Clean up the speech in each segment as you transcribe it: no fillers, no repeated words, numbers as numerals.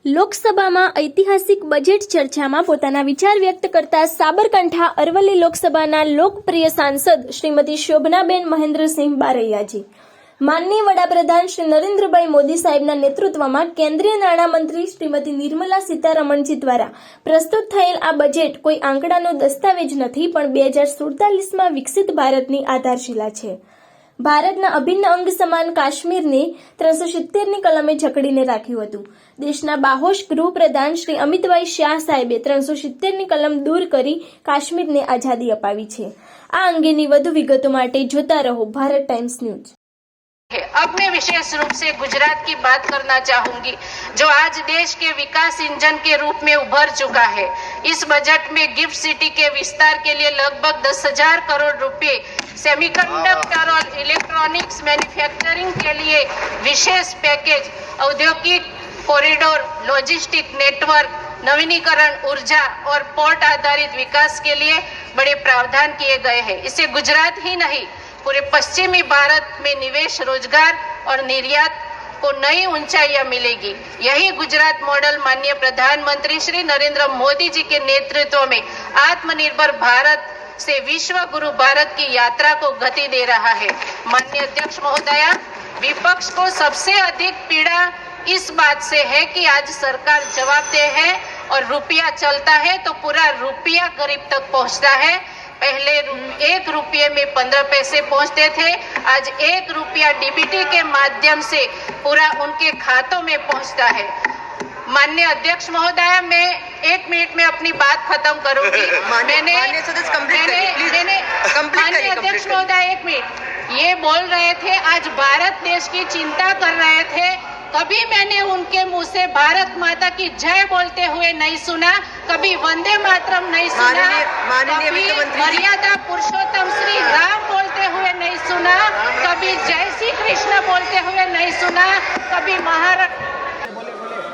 લોકસભામાં ઐતિહાસિક બજેટ ચર્ચામાં પોતાના વિચાર વ્યક્ત કરતા સાબરકાંઠા અરવલ્લી લોકસભાના લોકપ્રિય સાંસદ શ્રીમતી શોભનાબેન મહેન્દ્રસિંહ બારૈયાજી માનનીય વડાપ્રધાન શ્રી નરેન્દ્રભાઈ મોદી સાહેબના નેતૃત્વમાં કેન્દ્રીય નાણામંત્રી શ્રીમતી નિર્મલા સીતારમણજી દ્વારા પ્રસ્તુત થયેલ આ બજેટ કોઈ આંકડાનો દસ્તાવેજ નથી, પણ 2047માં વિકસિત ભારતની આધારશિલા છે। ભારતના અભિન્ન અંગ સમાન કાશ્મીરને 370ની કલમે જકડીને રાખ્યું હતું। દેશના બાહોશ ગૃહપ્રધાન શ્રી અમિતભાઈ શાહ સાહેબે 370ની કલમ દૂર કરી કાશ્મીરને આઝાદી અપાવી છે। આ અંગેની વધુ વિગતો માટે જોતા રહો ભારત ટાઈમ્સ ન્યૂઝ। अब मैं विशेष रूप से गुजरात की बात करना चाहूंगी, जो आज देश के विकास इंजन के रूप में उभर चुका है। इस बजट में गिफ्ट सिटी के विस्तार के लिए लगभग 10,000 करोड़ रुपए, सेमीकंडक्टर और इलेक्ट्रॉनिक्स मैन्युफैक्चरिंग के लिए विशेष पैकेज, औद्योगिक कॉरिडोर, लॉजिस्टिक नेटवर्क, नवीनीकरण ऊर्जा और पोर्ट आधारित विकास के लिए बड़े प्रावधान किए गए हैं। इससे गुजरात ही नहीं पूरे पश्चिमी भारत में निवेश, रोजगार और निर्यात को नई ऊंचाइयां मिलेगी। यही गुजरात मॉडल माननीय प्रधानमंत्री श्री नरेंद्र मोदी जी के नेतृत्व में आत्मनिर्भर भारत से विश्व गुरु भारत की यात्रा को गति दे रहा है। माननीय अध्यक्ष महोदया, विपक्ष को सबसे अधिक पीड़ा इस बात से है कि आज सरकार जवाबदेह है और रुपया चलता है तो पूरा रुपया गरीब तक पहुंचता है। पहले 1 रुपये में 15 पैसे पहुंचते थे, आज 1 रुपया डीबीटी के माध्यम से पूरा उनके खातों में पहुंचता है। माननीय अध्यक्ष महोदया, मैं 1 मिनट में अपनी बात खत्म करूंगी। माननीय अध्यक्ष महोदया, 1 मिनट। ये बोल रहे थे आज भारत देश की चिंता कर रहे थे, कभी मैंने उनके मुंह से भारत माता की जय बोलते हुए नहीं सुना, कभी वंदे मातरम नहीं सुना, कभी मर्यादा पुरुषोत्तम श्री राम बोलते हुए नहीं सुना, कभी जय श्री कृष्ण बोलते हुए नहीं सुना, कभी महाराष्ट्र।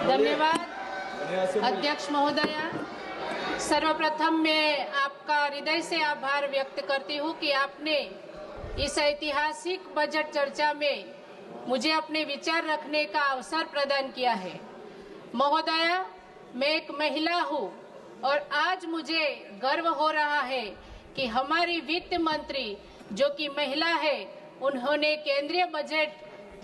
धन्यवाद अध्यक्ष महोदया। सर्वप्रथम मैं आपका हृदय से आभार व्यक्त करती हूँ कि आपने इस ऐतिहासिक बजट चर्चा में मुझे अपने विचार रखने का अवसर प्रदान किया है। महोदया, मैं एक महिला हूँ और आज मुझे गर्व हो रहा है कि हमारी वित्त मंत्री जो कि महिला है, उन्होंने केंद्रीय बजट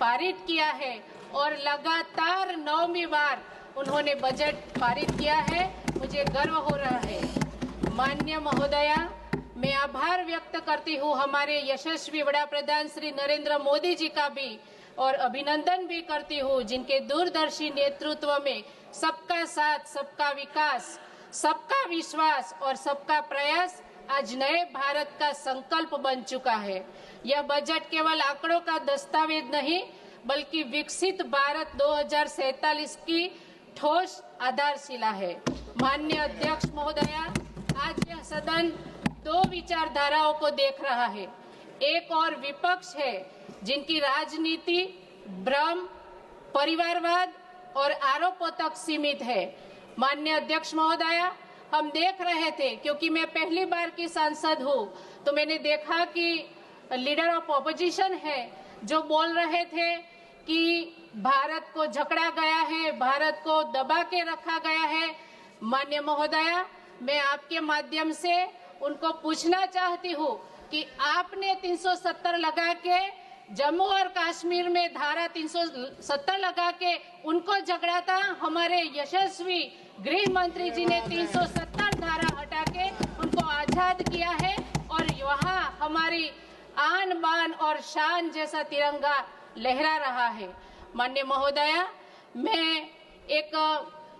पारित किया है और लगातार 9वीं बार उन्होंने बजट पारित किया है। मुझे गर्व हो रहा है। माननीय महोदया, मैं आभार व्यक्त करती हूँ हमारे यशस्वी वड़ा प्रधान श्री नरेंद्र मोदी जी का भी, और अभिनंदन भी करती हूँ जिनके दूरदर्शी नेतृत्व में सबका साथ, सबका विकास, सबका विश्वास और सबका प्रयास आज नए भारत का संकल्प बन चुका है। यह बजट केवल आंकड़ों का दस्तावेज नहीं, बल्कि विकसित भारत 2047 की ठोस आधारशिला है। माननीय अध्यक्ष महोदया, आज यह सदन 2 विचारधाराओं को देख रहा है। एक और विपक्ष है जिनकी राजनीति भ्रम, परिवारवाद और आरोपों तक सीमित है। माननीय अध्यक्ष महोदया, हम देख रहे थे, क्योंकि मैं पहली बार की सांसद हूँ, तो मैंने देखा कि लीडर ऑफ ऑपोजिशन है जो बोल रहे थे कि भारत को जकड़ा गया है, भारत को दबा के रखा गया है। माननीय महोदया, मैं आपके माध्यम से उनको पूछना चाहती हूँ कि आपने 370 लगा के जम्मू और कश्मीर में धारा 370 लगा के उनको झगड़ा था। हमारे यशस्वी गृह मंत्री जी ने 370 धारा हटा के उनको आजाद किया है और वहाँ हमारी आन बान और शान जैसा तिरंगा लहरा रहा है। माननीय महोदया, मैं एक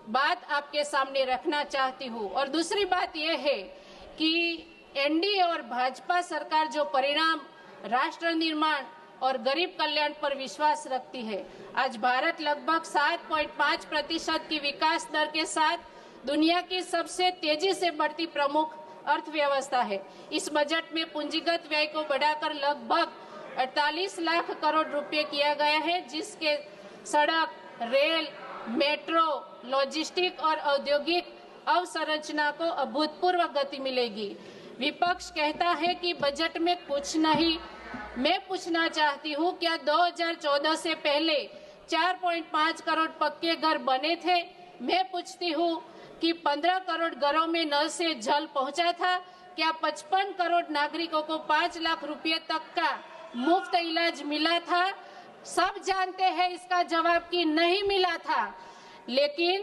बात आपके सामने रखना चाहती हूँ, और दूसरी बात यह है कि एनडीए और भाजपा सरकार जो परिणाम राष्ट्र निर्माण और गरीब कल्याण पर विश्वास रखती है, आज भारत लगभग 7.5% की विकास दर के साथ दुनिया की सबसे तेजी से बढ़ती प्रमुख अर्थव्यवस्था है। इस बजट में पूंजीगत व्यय को बढ़ाकर लगभग 48 लाख करोड़ रुपए किया गया है, जिसके सड़क, रेल, मेट्रो, लॉजिस्टिक और औद्योगिक अवसंरचना को अभूतपूर्व गति मिलेगी। विपक्ष कहता है कि बजट में कुछ नहीं। मैं पूछना चाहती हूँ, क्या 2014 से पहले 4.5 करोड़ पक्के घर बने थे? मैं पूछती हूँ कि 15 करोड़ घरों में नल से जल पहुंचा था? क्या 55 करोड़ नागरिकों को 5 लाख रुपए तक का मुफ्त इलाज मिला था? सब जानते हैं इसका जवाब कि नहीं मिला था। लेकिन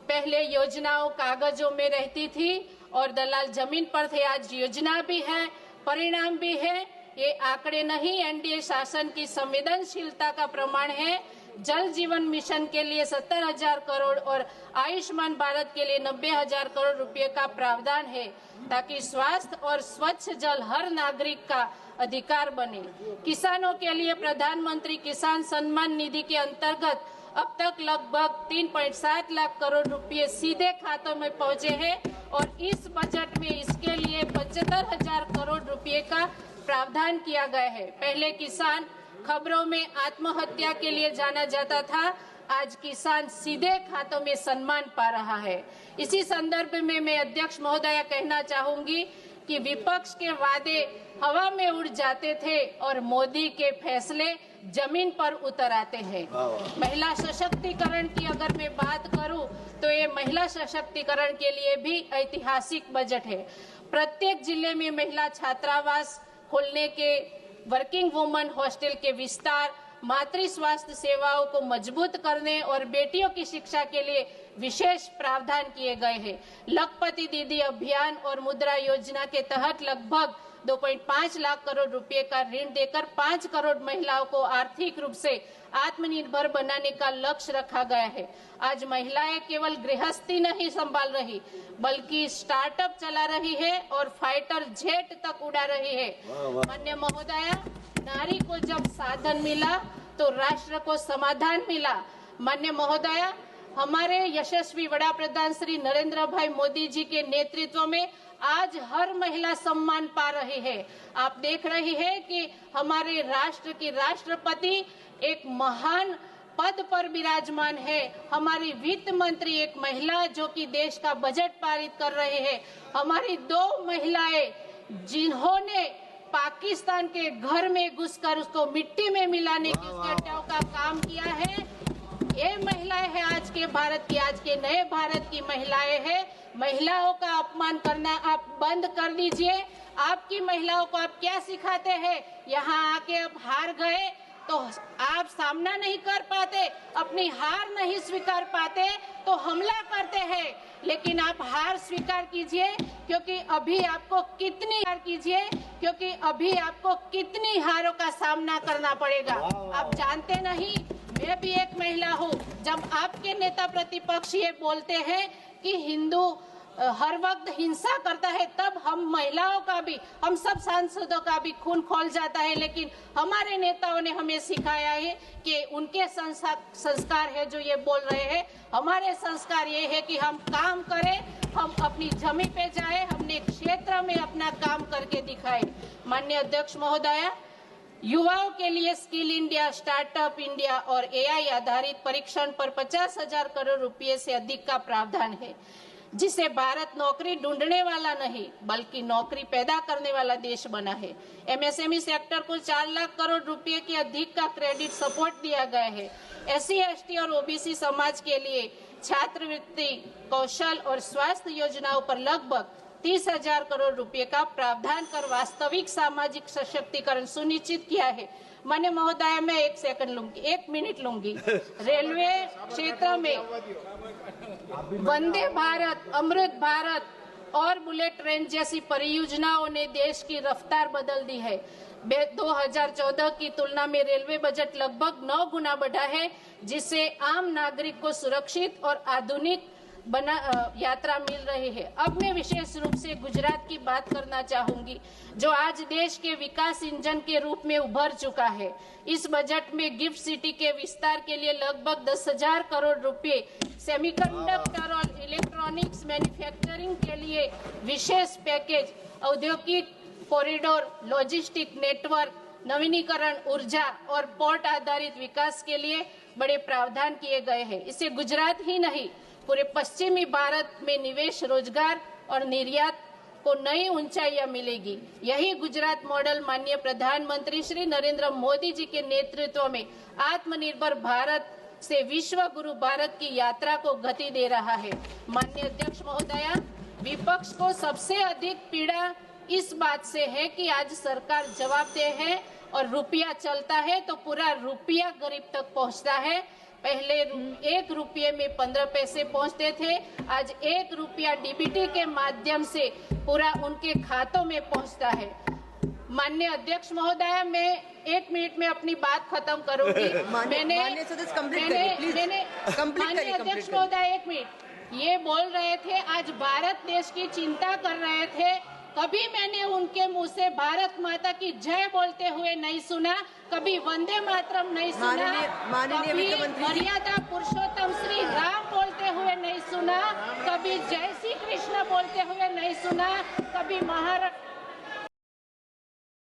पहले योजनाओं कागजों में रहती थी और दलाल जमीन पर थे। आज योजना भी है, परिणाम भी है। ये आंकड़े नहीं, एनडीए शासन की संवेदनशीलता का प्रमाण है। जल जीवन मिशन के लिए 70,000 करोड़ और आयुष्मान भारत के लिए 90,000 करोड़ रुपए का प्रावधान है, ताकि स्वास्थ्य और स्वच्छ जल हर नागरिक का अधिकार बने। किसानों के लिए प्रधानमंत्री किसान सम्मान निधि के अंतर्गत अब तक लगभग 3.7 लाख करोड़ रुपए सीधे खातों में पहुंचे हैं और इस बजट में इसके लिए 75,000 करोड़ रुपए का प्रावधान किया गया है। पहले किसान खबरों में आत्महत्या के लिए जाना जाता था, आज किसान सीधे खातों में सम्मान पा रहा है। इसी संदर्भ में मैं अध्यक्ष महोदया कहना चाहूंगी कि विपक्ष के वादे हवा में उड़ जाते थे और मोदी के फैसले जमीन पर उतर आते हैं। महिला सशक्तिकरण की अगर मैं बात करूं तो ये महिला सशक्तिकरण के लिए भी ऐतिहासिक बजट है। प्रत्येक जिले में महिला छात्रावास खोलने के, वर्किंग वुमन हॉस्टल के विस्तार, मातृ स्वास्थ्य सेवाओं को मजबूत करने और बेटियों की शिक्षा के लिए विशेष प्रावधान किए गए हैं। लखपति दीदी अभियान और मुद्रा योजना के तहत लगभग 2.5 लाख करोड़ रुपए का ऋण देकर 5 करोड़ महिलाओं को आर्थिक रूप से आत्मनिर्भर बनाने का लक्ष्य रखा गया है। आज महिलाएं केवल गृहस्थी नहीं संभाल रही, बल्कि स्टार्टअप चला रही है और फाइटर जेट तक उड़ा रही है। माननीय महोदया, नारी को जब साधन मिला तो राष्ट्र को समाधान मिला। माननीय महोदया, हमारे यशस्वी वड़ा प्रधान श्री नरेंद्र भाई मोदी जी के नेतृत्व में आज हर महिला सम्मान पा रही है। आप देख रही है कि हमारे राष्ट्र की राष्ट्रपति एक महान पद पर विराजमान है। हमारी वित्त मंत्री एक महिला जो कि देश का बजट पारित कर रहे हैं। हमारी 2 महिलाएं जिन्होंने पाकिस्तान के घर में घुसकर उसको मिट्टी में मिलाने की उसके टाव का काम किया है। ये महिलाएं हैं आज के भारत की, आज के नए भारत की महिलाएं हैं। महिलाओं का अपमान करना आप बंद कर दीजिए। आपकी महिलाओं को आप क्या सिखाते हैं? यहाँ आके अब हार गए तो आप सामना नहीं कर पाते, अपनी हार नहीं स्वीकार पाते तो हमला करते हैं। लेकिन आप हार स्वीकार कीजिए, क्योंकि अभी आपको कितनी हारों का सामना करना पड़ेगा। आप जानते नहीं, मैं भी एक महिला हूँ। जब आपके नेता प्रतिपक्ष ये बोलते हैं कि हिंदू हर वक्त हिंसा करता है, तब हम महिलाओं का भी, हम सब सांसदों का भी खून खौल जाता है। लेकिन हमारे नेताओं ने हमें सिखाया है कि उनके संस्कार है जो ये बोल रहे हैं। हमारे संस्कार ये है कि हम काम करें, हम अपनी जमीन पे जाए, हमने क्षेत्र में अपना काम करके दिखाए। माननीय अध्यक्ष महोदया, युवाओं के लिए स्किल इंडिया, स्टार्टअप इंडिया और एआई आधारित परीक्षण पर 50,000 करोड़ रुपए से अधिक का प्रावधान है, जिसे भारत नौकरी ढूंढने वाला नहीं बल्कि नौकरी पैदा करने वाला देश बना है। एमएसएमई सेक्टर को 4 लाख करोड़ रुपए के अधिक का क्रेडिट सपोर्ट दिया गया है। एससी, एसटी और ओबीसी समाज के लिए छात्रवृत्ति, कौशल और स्वास्थ्य योजनाओं पर लगभग 30,000 करोड़ रुपए का प्रावधान कर वास्तविक सामाजिक सशक्तिकरण सुनिश्चित किया है। माननीय महोदय, मैं 1 मिनट लूंगी। रेलवे क्षेत्र में वंदे भारत, अमृत भारत और बुलेट ट्रेन जैसी परियोजनाओं ने देश की रफ्तार बदल दी है। 2014 की तुलना में रेलवे बजट लगभग 9 गुना बढ़ा है, जिससे आम नागरिक को सुरक्षित और आधुनिक यात्रा मिल रही है। अब मैं विशेष रूप से गुजरात की बात करना चाहूंगी, जो आज देश के विकास इंजन के रूप में उभर चुका है। इस बजट में गिफ्ट सिटी के विस्तार के लिए लगभग 10,000 करोड़ रुपए, सेमीकंडक्टर और इलेक्ट्रॉनिक्स मैन्युफैक्चरिंग के लिए विशेष पैकेज, औद्योगिक कॉरिडोर, लॉजिस्टिक नेटवर्क, नवीनीकरण ऊर्जा और पोर्ट आधारित विकास के लिए बड़े प्रावधान किए गए हैं। इससे गुजरात ही नहीं, पूरे पश्चिमी भारत में निवेश, रोजगार और निर्यात को नई ऊंचाइयां मिलेगी। यही गुजरात मॉडल माननीय प्रधानमंत्री श्री नरेंद्र मोदी जी के नेतृत्व में आत्मनिर्भर भारत से विश्व गुरु भारत की यात्रा को गति दे रहा है। माननीय अध्यक्ष महोदया, विपक्ष को सबसे अधिक पीड़ा इस बात से है कि आज सरकार जवाबदेह है और रुपया चलता है तो पूरा रुपया गरीब तक पहुंचता है। पहले 1 रुपये में 15 पैसे पहुंचते थे, आज 1 रुपया डीबीटी के माध्यम से पूरा उनके खातों में पहुंचता है। माननीय अध्यक्ष महोदय, मैं 1 मिनट में अपनी बात खत्म करूंगी। माननीय अध्यक्ष महोदय, 1 मिनट, ये बोल रहे थे आज भारत देश की चिंता कर रहे थे। कभी मैंने उनके मुंह से भारत माता की जय बोलते हुए नहीं सुना, कभी वंदे मातरम नहीं सुना, कभी मर्यादा पुरुषोत्तम श्री राम बोलते हुए नहीं सुना, कभी जय श्री कृष्ण बोलते हुए नहीं सुना, कभी महाराष्ट्र